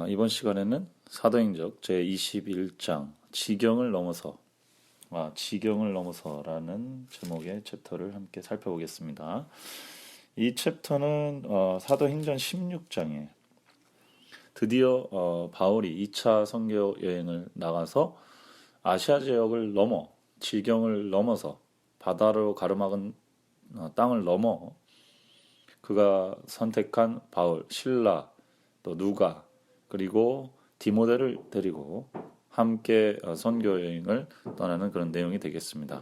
이번 시간에는 사도행적 제21장 지경을 넘어서라는 제목의 챕터를 함께 살펴보겠습니다. 이 챕터는 사도행전 16장에 드디어 바울이 2차 선교 여행을 나가서 아시아 지역을 넘어 지경을 넘어서 바다로 가로막은 땅을 넘어 그가 선택한 바울, 실라, 또 누가 그리고 디모데를 데리고 함께 선교 여행을 떠나는 그런 내용이 되겠습니다.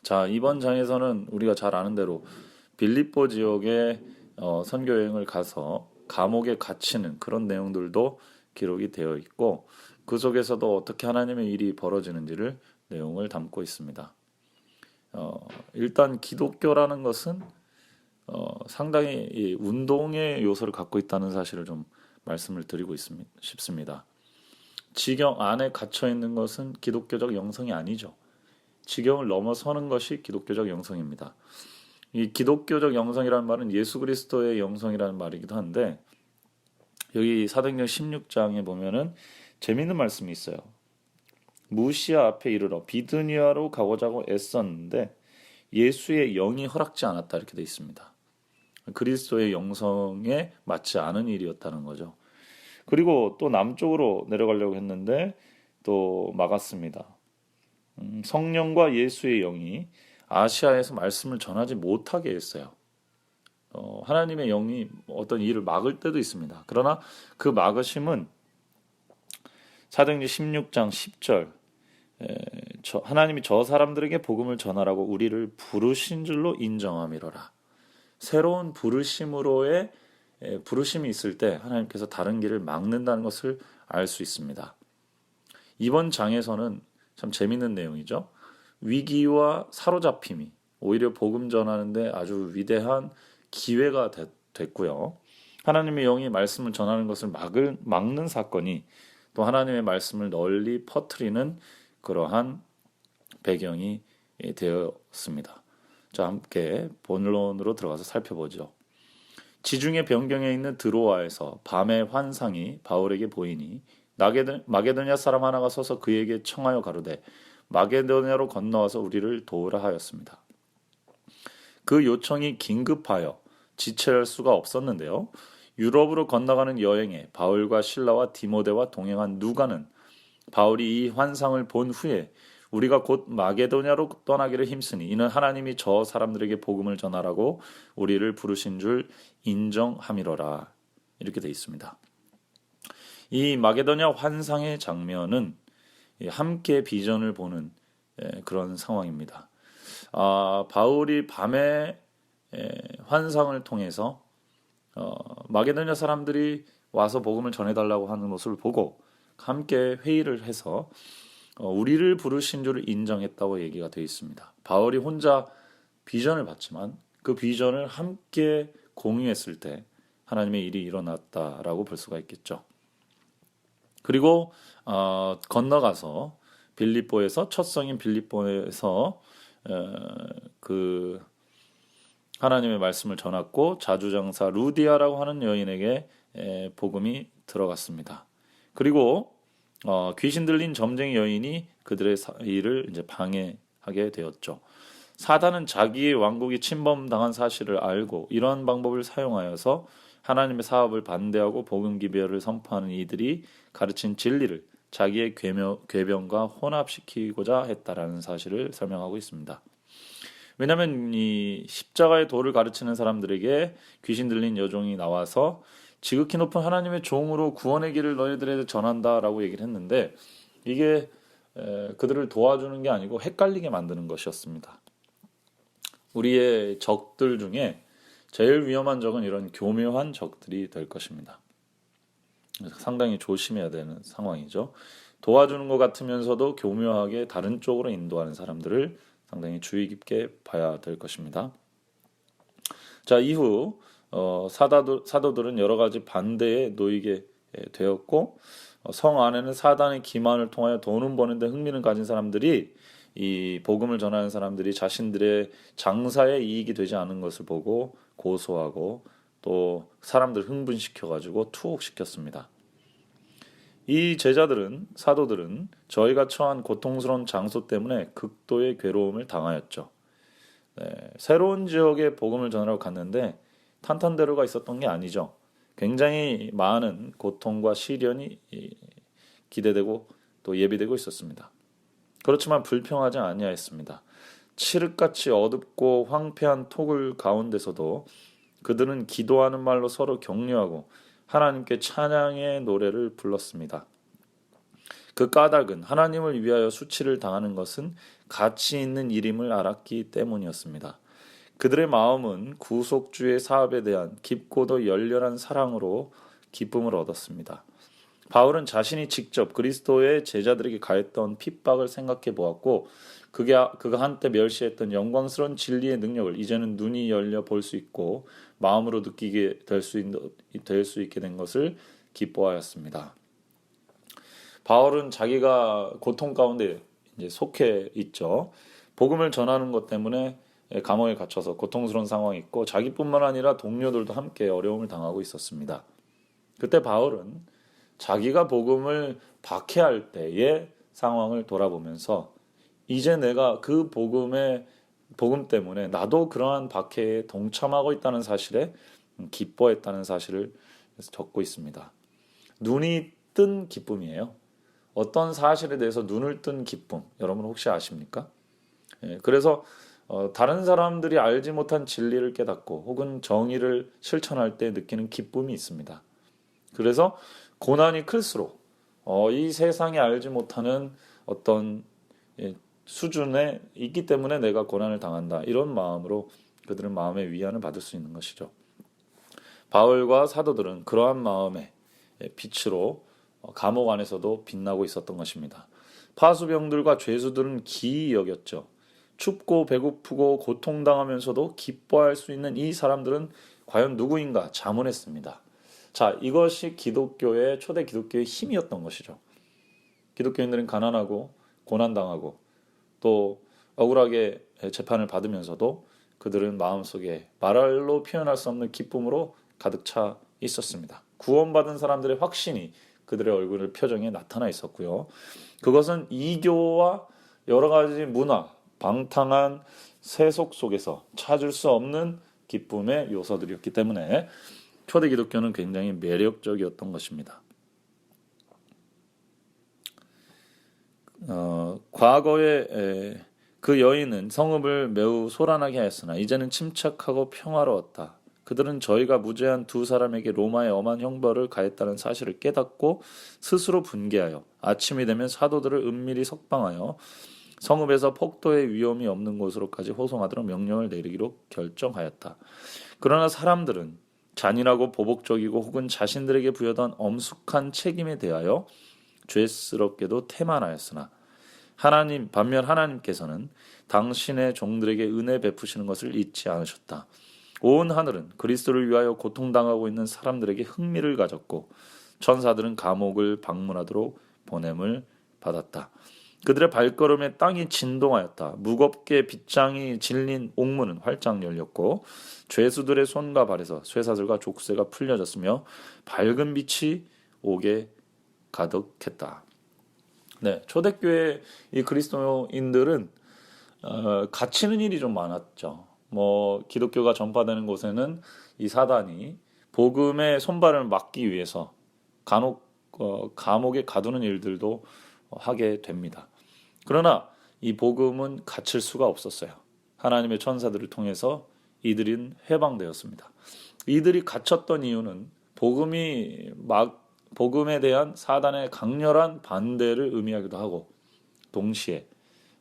자, 이번 장에서는 우리가 잘 아는 대로 빌립보 지역에 선교 여행을 가서 감옥에 갇히는 그런 내용들도 기록이 되어 있고 그 속에서도 어떻게 하나님의 일이 벌어지는지를 내용을 담고 있습니다. 일단 기독교라는 것은 상당히 이 운동의 요소를 갖고 있다는 사실을 좀 말씀을 드리고 싶습니다. 지경 안에 갇혀 있는 것은 기독교적 영성이 아니죠. 지경을 넘어서는 것이 기독교적 영성입니다. 이 기독교적 영성이라는 말은 예수 그리스도의 영성이라는 말이기도 한데 여기 사도행전 16장에 보면은 재미있는 말씀이 있어요. 무시아 앞에 이르러 비드니아로 가고자 하고 애썼는데 예수의 영이 허락지 않았다 이렇게 되어 있습니다. 그리스도의 영성에 맞지 않은 일이었다는 거죠. 그리고 또 남쪽으로 내려가려고 했는데 또 막았습니다. 성령과 예수의 영이 아시아에서 말씀을 전하지 못하게 했어요. 하나님의 영이 어떤 일을 막을 때도 있습니다. 그러나 그 막으심은 사도행전 16장 10절 하나님이 저 사람들에게 복음을 전하라고 우리를 부르신 줄로 인정함이로라. 새로운 부르심으로의 부르심이 있을 때 하나님께서 다른 길을 막는다는 것을 알 수 있습니다. 이번 장에서는 참 재밌는 내용이죠. 위기와 사로잡힘이 오히려 복음 전하는데 아주 위대한 기회가 됐고요. 하나님의 영이 말씀을 전하는 것을 막는 사건이 또 하나님의 말씀을 널리 퍼뜨리는 그러한 배경이 되었습니다. 자, 함께 본론으로 들어가서 살펴보죠. 지중해 변경에 있는 드로아에서 밤의 환상이 바울에게 보이니 마게도냐 사람 하나가 서서 그에게 청하여 가로되 마게도냐로 건너와서 우리를 도우라 하였습니다. 그 요청이 긴급하여 지체할 수가 없었는데요. 유럽으로 건너가는 여행에 바울과 실라와 디모데와 동행한 누가는 바울이 이 환상을 본 후에 우리가 곧 마게도냐로 떠나기를 힘쓰니 이는 하나님이 저 사람들에게 복음을 전하라고 우리를 부르신 줄 인정함이로라. 이렇게 되어 있습니다. 이 마게도냐 환상의 장면은 함께 비전을 보는 그런 상황입니다. 바울이 밤에 환상을 통해서 마게도냐 사람들이 와서 복음을 전해달라고 하는 모습을 보고 함께 회의를 해서 우리를 부르신 줄을 인정했다고 얘기가 되어 있습니다. 바울이 혼자 비전을 봤지만 그 비전을 함께 공유했을 때 하나님의 일이 일어났다라고 볼 수가 있겠죠. 그리고 건너가서 빌립보에서 첫 성인 빌립보에서 그 하나님의 말씀을 전했고 자주장사 루디아라고 하는 여인에게 복음이 들어갔습니다. 그리고 귀신 들린 점쟁이 여인이 그들의 일을 이제 방해하게 되었죠. 사단은 자기의 왕국이 침범당한 사실을 알고 이러한 방법을 사용하여서 하나님의 사업을 반대하고 복음 기별을 선포하는 이들이 가르친 진리를 자기의 궤변과 혼합시키고자 했다라는 사실을 설명하고 있습니다. 왜냐하면 이 십자가의 도를 가르치는 사람들에게 귀신 들린 여종이 나와서 지극히 높은 하나님의 종으로 구원의 길을 너희들에게 전한다라고 얘기를 했는데 이게 그들을 도와주는 게 아니고 헷갈리게 만드는 것이었습니다. 우리의 적들 중에 제일 위험한 적은 이런 교묘한 적들이 될 것입니다. 그래서 상당히 조심해야 되는 상황이죠. 도와주는 것 같으면서도 교묘하게 다른 쪽으로 인도하는 사람들을 상당히 주의 깊게 봐야 될 것입니다. 자, 이후 사도들은 여러 가지 반대에 놓이게 되었고 성 안에는 사단의 기만을 통하여 돈을 버는데 흥미를 가진 사람들이 이 복음을 전하는 사람들이 자신들의 장사에 이익이 되지 않은 것을 보고 고소하고 또 사람들 흥분시켜가지고 투옥시켰습니다. 이 사도들은 저희가 처한 고통스러운 장소 때문에 극도의 괴로움을 당하였죠. 네, 새로운 지역에 복음을 전하러 갔는데 탄탄대로가 있었던 게 아니죠. 굉장히 많은 고통과 시련이 기대되고 또 예비되고 있었습니다. 그렇지만 불평하지 아니하였습니다. 칠흑같이 어둡고 황폐한 토굴 가운데서도 그들은 기도하는 말로 서로 격려하고 하나님께 찬양의 노래를 불렀습니다. 그 까닭은 하나님을 위하여 수치를 당하는 것은 가치 있는 일임을 알았기 때문이었습니다. 그들의 마음은 구속주의 사업에 대한 깊고도 열렬한 사랑으로 기쁨을 얻었습니다. 바울은 자신이 직접 그리스도의 제자들에게 가했던 핍박을 생각해 보았고 그가 한때 멸시했던 영광스러운 진리의 능력을 이제는 눈이 열려 볼 수 있고 마음으로 느끼게 될 수 있게 된 것을 기뻐하였습니다. 바울은 자기가 고통 가운데 이제 속해 있죠. 복음을 전하는 것 때문에 감옥에 갇혀서 고통스러운 상황이 있고 자기뿐만 아니라 동료들도 함께 어려움을 당하고 있었습니다. 그때 바울은 자기가 복음을 박해할 때의 상황을 돌아보면서 이제 내가 그 복음 때문에 나도 그러한 박해에 동참하고 있다는 사실에 기뻐했다는 사실을 적고 있습니다. 눈이 뜬 기쁨이에요. 어떤 사실에 대해서 눈을 뜬 기쁨, 여러분 혹시 아십니까? 그래서 다른 사람들이 알지 못한 진리를 깨닫고 혹은 정의를 실천할 때 느끼는 기쁨이 있습니다. 그래서 고난이 클수록 이 세상이 알지 못하는 어떤 수준에 있기 때문에 내가 고난을 당한다. 이런 마음으로 그들은 마음의 위안을 받을 수 있는 것이죠. 바울과 사도들은 그러한 마음의 빛으로 감옥 안에서도 빛나고 있었던 것입니다. 파수병들과 죄수들은 기이 여겼죠. 춥고 배고프고 고통당하면서도 기뻐할 수 있는 이 사람들은 과연 누구인가 자문했습니다. 자, 이것이 초대 기독교의 힘이었던 것이죠. 기독교인들은 가난하고 고난당하고 또 억울하게 재판을 받으면서도 그들은 마음속에 말로 표현할 수 없는 기쁨으로 가득 차 있었습니다. 구원받은 사람들의 확신이 그들의 얼굴 표정에 나타나 있었고요. 그것은 이교와 여러 가지 문화, 방탕한 세속 속에서 찾을 수 없는 기쁨의 요소들이었기 때문에 초대 기독교는 굉장히 매력적이었던 것입니다. 과거에 그 여인은 성읍을 매우 소란하게 하였으나 이제는 침착하고 평화로웠다. 그들은 저희가 무죄한 두 사람에게 로마의 엄한 형벌을 가했다는 사실을 깨닫고 스스로 분개하여 아침이 되면 사도들을 은밀히 석방하여 성읍에서 폭도의 위험이 없는 곳으로까지 호송하도록 명령을 내리기로 결정하였다. 그러나 사람들은 잔인하고 보복적이고 혹은 자신들에게 부여된 엄숙한 책임에 대하여 죄스럽게도 태만하였으나 반면 하나님께서는 당신의 종들에게 은혜 베푸시는 것을 잊지 않으셨다. 온 하늘은 그리스도를 위하여 고통당하고 있는 사람들에게 흥미를 가졌고 천사들은 감옥을 방문하도록 보냄을 받았다. 그들의 발걸음에 땅이 진동하였다. 무겁게 빗장이 질린 옥문은 활짝 열렸고 죄수들의 손과 발에서 쇠사슬과 족쇄가 풀려졌으며 밝은 빛이 옥에 가득했다. 네, 초대교회 이 그리스도인들은 갇히는 일이 좀 많았죠. 기독교가 전파되는 곳에는 이 사단이 복음의 손발을 막기 위해서 간혹 감옥에 가두는 일들도 하게 됩니다. 그러나 이 복음은 갇힐 수가 없었어요. 하나님의 천사들을 통해서 이들은 해방되었습니다. 이들이 갇혔던 이유는 복음에 대한 사단의 강렬한 반대를 의미하기도 하고 동시에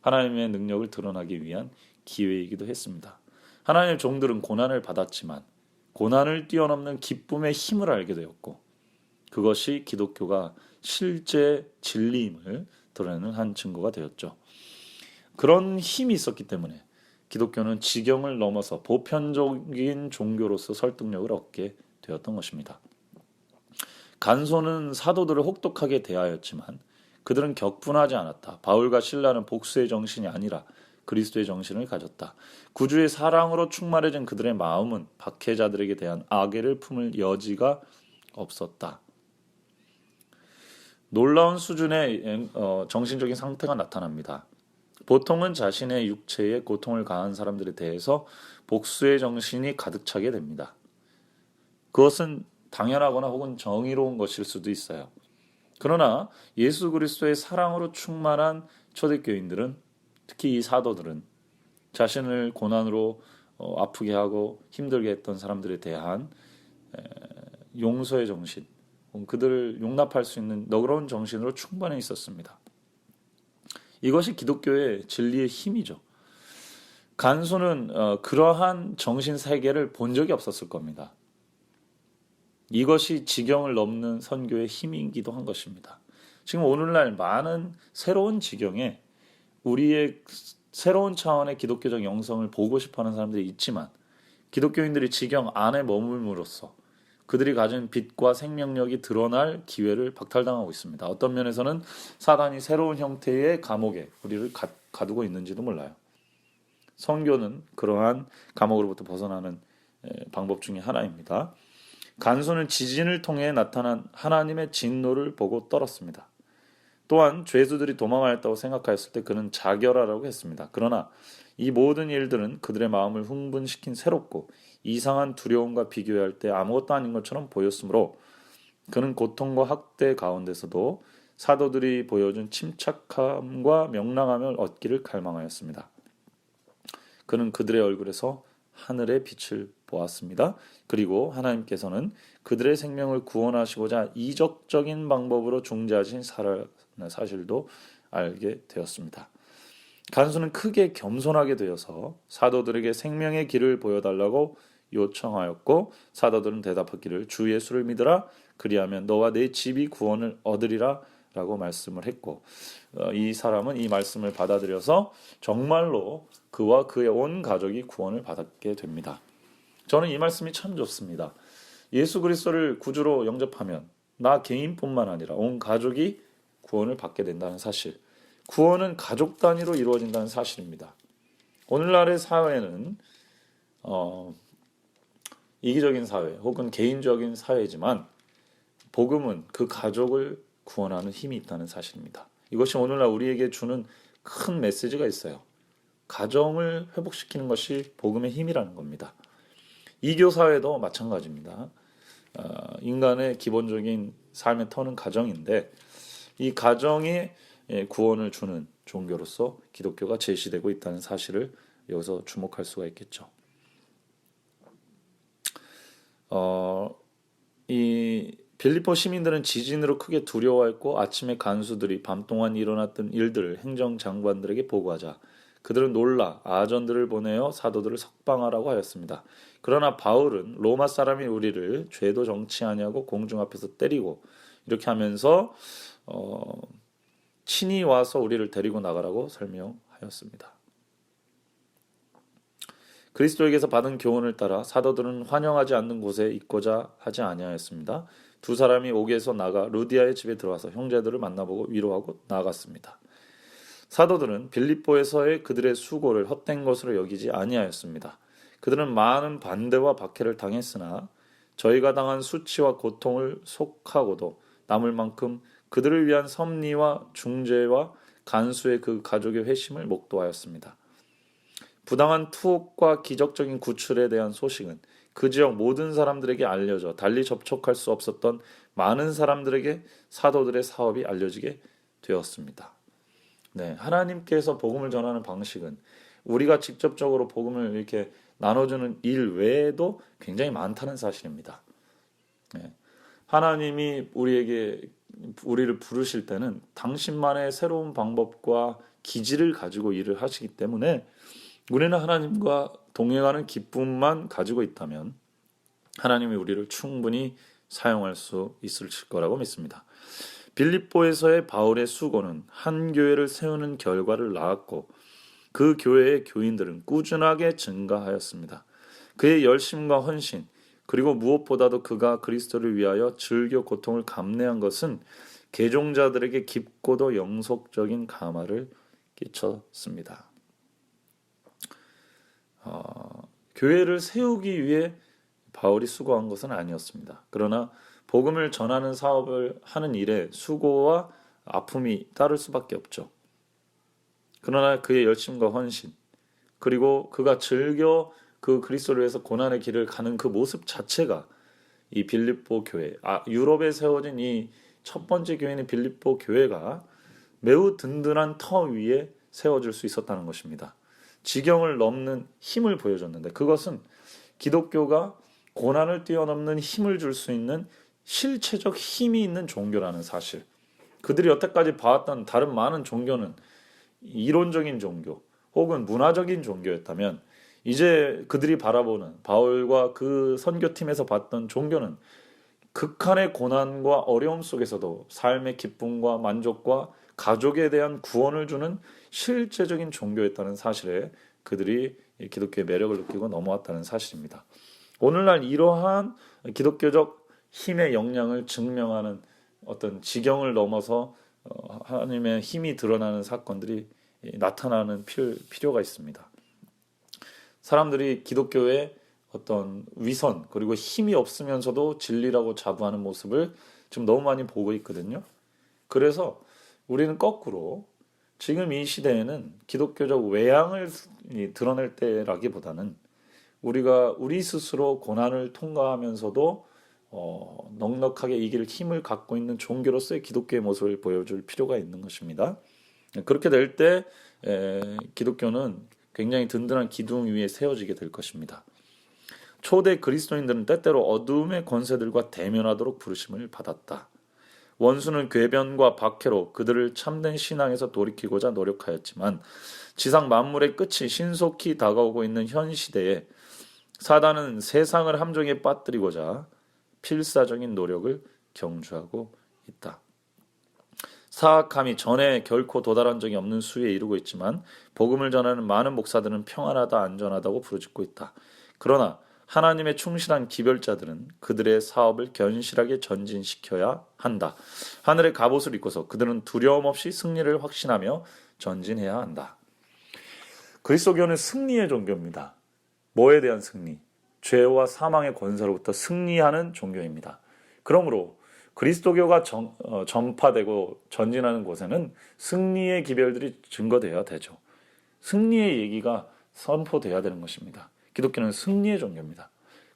하나님의 능력을 드러나기 위한 기회이기도 했습니다. 하나님의 종들은 고난을 받았지만 고난을 뛰어넘는 기쁨의 힘을 알게 되었고 그것이 기독교가 실제 진리임을 드러내는 한 증거가 되었죠. 그런 힘이 있었기 때문에 기독교는 지경을 넘어서 보편적인 종교로서 설득력을 얻게 되었던 것입니다. 간소는 사도들을 혹독하게 대하였지만 그들은 격분하지 않았다. 바울과 실라는 복수의 정신이 아니라 그리스도의 정신을 가졌다. 구주의 사랑으로 충만해진 그들의 마음은 박해자들에게 대한 악의를 품을 여지가 없었다. 놀라운 수준의 정신적인 상태가 나타납니다. 보통은 자신의 육체에 고통을 가한 사람들에 대해서 복수의 정신이 가득 차게 됩니다. 그것은 당연하거나 혹은 정의로운 것일 수도 있어요. 그러나 예수 그리스도의 사랑으로 충만한 초대교인들은, 특히 이 사도들은 자신을 고난으로 아프게 하고 힘들게 했던 사람들에 대한 용서의 정신, 그들을 용납할 수 있는 너그러운 정신으로 충만해 있었습니다. 이것이 기독교의 진리의 힘이죠. 간수는 그러한 정신 세계를 본 적이 없었을 겁니다. 이것이 지경을 넘는 선교의 힘이기도 한 것입니다. 지금 오늘날 많은 새로운 지경에 우리의 새로운 차원의 기독교적 영성을 보고 싶어하는 사람들이 있지만, 기독교인들이 지경 안에 머물므로써 그들이 가진 빛과 생명력이 드러날 기회를 박탈당하고 있습니다. 어떤 면에서는 사단이 새로운 형태의 감옥에 우리를 가두고 있는지도 몰라요. 선교는 그러한 감옥으로부터 벗어나는 방법 중에 하나입니다. 간수는 지진을 통해 나타난 하나님의 진노를 보고 떨었습니다. 또한 죄수들이 도망하였다고 생각하였을 때 그는 자결하라고 했습니다. 그러나 이 모든 일들은 그들의 마음을 흥분시킨 새롭고 이상한 두려움과 비교할 때 아무것도 아닌 것처럼 보였으므로 그는 고통과 학대 가운데서도 사도들이 보여준 침착함과 명랑함을 얻기를 갈망하였습니다. 그는 그들의 얼굴에서 하늘의 빛을 보았습니다. 그리고 하나님께서는 그들의 생명을 구원하시고자 이적적인 방법으로 중재하신 사실도 알게 되었습니다. 간수는 크게 겸손하게 되어서 사도들에게 생명의 길을 보여달라고 요청하였고, 사도들은 대답하기를 주 예수를 믿으라, 그리하면 너와 내 집이 구원을 얻으리라 라고 말씀을 했고, 이 사람은 이 말씀을 받아들여서 정말로 그와 그의 온 가족이 구원을 받게 됩니다. 저는 이 말씀이 참 좋습니다. 예수 그리스도를 구주로 영접하면 나 개인뿐만 아니라 온 가족이 구원을 받게 된다는 사실, 구원은 가족 단위로 이루어진다는 사실입니다. 오늘날의 사회는 이기적인 사회 혹은 개인적인 사회지만 복음은 그 가족을 구원하는 힘이 있다는 사실입니다. 이것이 오늘날 우리에게 주는 큰 메시지가 있어요. 가정을 회복시키는 것이 복음의 힘이라는 겁니다. 이교 사회도 마찬가지입니다. 인간의 기본적인 삶의 터는 가정인데, 이 가정이 구원을 주는 종교로서 기독교가 제시되고 있다는 사실을 여기서 주목할 수가 있겠죠. 이 빌립보 시민들은 지진으로 크게 두려워했고, 아침에 간수들이 밤동안 일어났던 일들을 행정장관들에게 보고하자 그들은 놀라 아전들을 보내어 사도들을 석방하라고 하였습니다. 그러나 바울은 로마 사람이 우리를 죄도 정치 아니하고 공중 앞에서 때리고 이렇게 하면서 친히 와서 우리를 데리고 나가라고 설명하였습니다. 그리스도에게서 받은 교훈을 따라 사도들은 환영하지 않는 곳에 있고자 하지 아니하였습니다. 두 사람이 옥에서 나가 루디아의 집에 들어와서 형제들을 만나보고 위로하고 나아갔습니다. 사도들은 빌립보에서의 그들의 수고를 헛된 것으로 여기지 아니하였습니다. 그들은 많은 반대와 박해를 당했으나 저희가 당한 수치와 고통을 속하고도 남을 만큼 그들을 위한 섭리와 중재와 간수의 그 가족의 회심을 목도하였습니다. 부당한 투옥과 기적적인 구출에 대한 소식은 그 지역 모든 사람들에게 알려져 달리 접촉할 수 없었던 많은 사람들에게 사도들의 사업이 알려지게 되었습니다. 네, 하나님께서 복음을 전하는 방식은 우리가 직접적으로 복음을 이렇게 나눠주는 일 외에도 굉장히 많다는 사실입니다. 네, 하나님이 우리를 부르실 때는 당신만의 새로운 방법과 기질을 가지고 일을 하시기 때문에 우리는 하나님과 동행하는 기쁨만 가지고 있다면 하나님이 우리를 충분히 사용할 수 있을 거라고 믿습니다. 빌립보에서의 바울의 수고는 한 교회를 세우는 결과를 낳았고 그 교회의 교인들은 꾸준하게 증가하였습니다. 그의 열심과 헌신, 그리고 무엇보다도 그가 그리스도를 위하여 즐겨 고통을 감내한 것은 개종자들에게 깊고도 영속적인 감화를 끼쳤습니다. 교회를 세우기 위해 바울이 수고한 것은 아니었습니다. 그러나 복음을 전하는 사업을 하는 일에 수고와 아픔이 따를 수밖에 없죠. 그러나 그의 열심과 헌신, 그리고 그가 즐겨 그 그리스도를 위해서 고난의 길을 가는 그 모습 자체가 이 빌립보 교회, 유럽에 세워진 이 첫 번째 교회인 빌립보 교회가 매우 든든한 터 위에 세워질 수 있었다는 것입니다. 지경을 넘는 힘을 보여줬는데, 그것은 기독교가 고난을 뛰어넘는 힘을 줄 수 있는 실체적 힘이 있는 종교라는 사실. 그들이 여태까지 봐왔던 다른 많은 종교는 이론적인 종교 혹은 문화적인 종교였다면, 이제 그들이 바라보는 바울과 그 선교팀에서 봤던 종교는 극한의 고난과 어려움 속에서도 삶의 기쁨과 만족과 가족에 대한 구원을 주는 실제적인 종교였다는 사실에 그들이 기독교의 매력을 느끼고 넘어왔다는 사실입니다. 오늘날 이러한 기독교적 힘의 역량을 증명하는 어떤 지경을 넘어서 하나님의 힘이 드러나는 사건들이 나타나는 필요가 있습니다. 사람들이 기독교의 어떤 위선 그리고 힘이 없으면서도 진리라고 자부하는 모습을 지금 너무 많이 보고 있거든요. 그래서 우리는 거꾸로 지금 이 시대에는 기독교적 외양을 드러낼 때라기보다는 우리가 우리 스스로 고난을 통과하면서도 넉넉하게 이길 힘을 갖고 있는 종교로서의 기독교의 모습을 보여줄 필요가 있는 것입니다. 그렇게 될 때 기독교는 굉장히 든든한 기둥 위에 세워지게 될 것입니다. 초대 그리스도인들은 때때로 어둠의 권세들과 대면하도록 부르심을 받았다. 원수는 궤변과 박해로 그들을 참된 신앙에서 돌이키고자 노력하였지만 지상 만물의 끝이 신속히 다가오고 있는 현 시대에 사단은 세상을 함정에 빠뜨리고자 필사적인 노력을 경주하고 있다. 사악함이 전에 결코 도달한 적이 없는 수위에 이르고 있지만 복음을 전하는 많은 목사들은 평안하다 안전하다고 부르짖고 있다. 그러나 하나님의 충실한 기별자들은 그들의 사업을 견실하게 전진시켜야 한다. 하늘의 갑옷을 입고서 그들은 두려움 없이 승리를 확신하며 전진해야 한다. 그리스도교는 승리의 종교입니다. 뭐에 대한 승리? 죄와 사망의 권세로부터 승리하는 종교입니다. 그러므로 그리스도교가 전파되고 전진하는 곳에는 승리의 기별들이 증거되어야 되죠. 승리의 얘기가 선포되어야 되는 것입니다. 기독교는 승리의 종교입니다.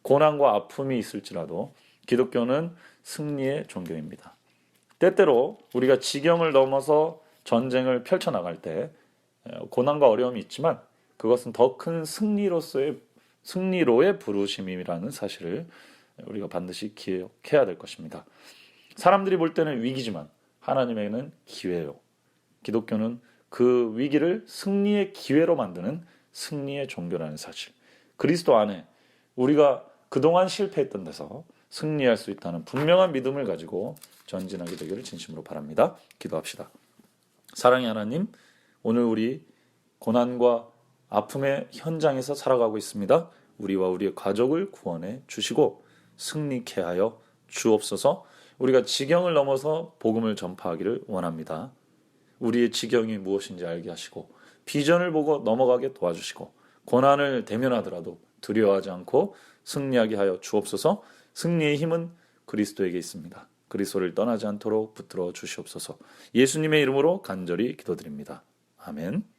고난과 아픔이 있을지라도 기독교는 승리의 종교입니다. 때때로 우리가 지경을 넘어서 전쟁을 펼쳐나갈 때 고난과 어려움이 있지만 그것은 더 큰 승리로의 부르심이라는 사실을 우리가 반드시 기억해야 될 것입니다. 사람들이 볼 때는 위기지만 하나님에게는 기회요. 기독교는 그 위기를 승리의 기회로 만드는 승리의 종교라는 사실. 그리스도 안에 우리가 그동안 실패했던 데서 승리할 수 있다는 분명한 믿음을 가지고 전진하게 되기를 진심으로 바랍니다. 기도합시다. 사랑의 하나님, 오늘 우리 고난과 아픔의 현장에서 살아가고 있습니다. 우리와 우리의 가족을 구원해 주시고 승리케 하여 주옵소서. 우리가 지경을 넘어서 복음을 전파하기를 원합니다. 우리의 지경이 무엇인지 알게 하시고 비전을 보고 넘어가게 도와주시고 고난을 대면하더라도 두려워하지 않고 승리하게 하여 주옵소서. 승리의 힘은 그리스도에게 있습니다. 그리스도를 떠나지 않도록 붙들어 주시옵소서. 예수님의 이름으로 간절히 기도드립니다. 아멘.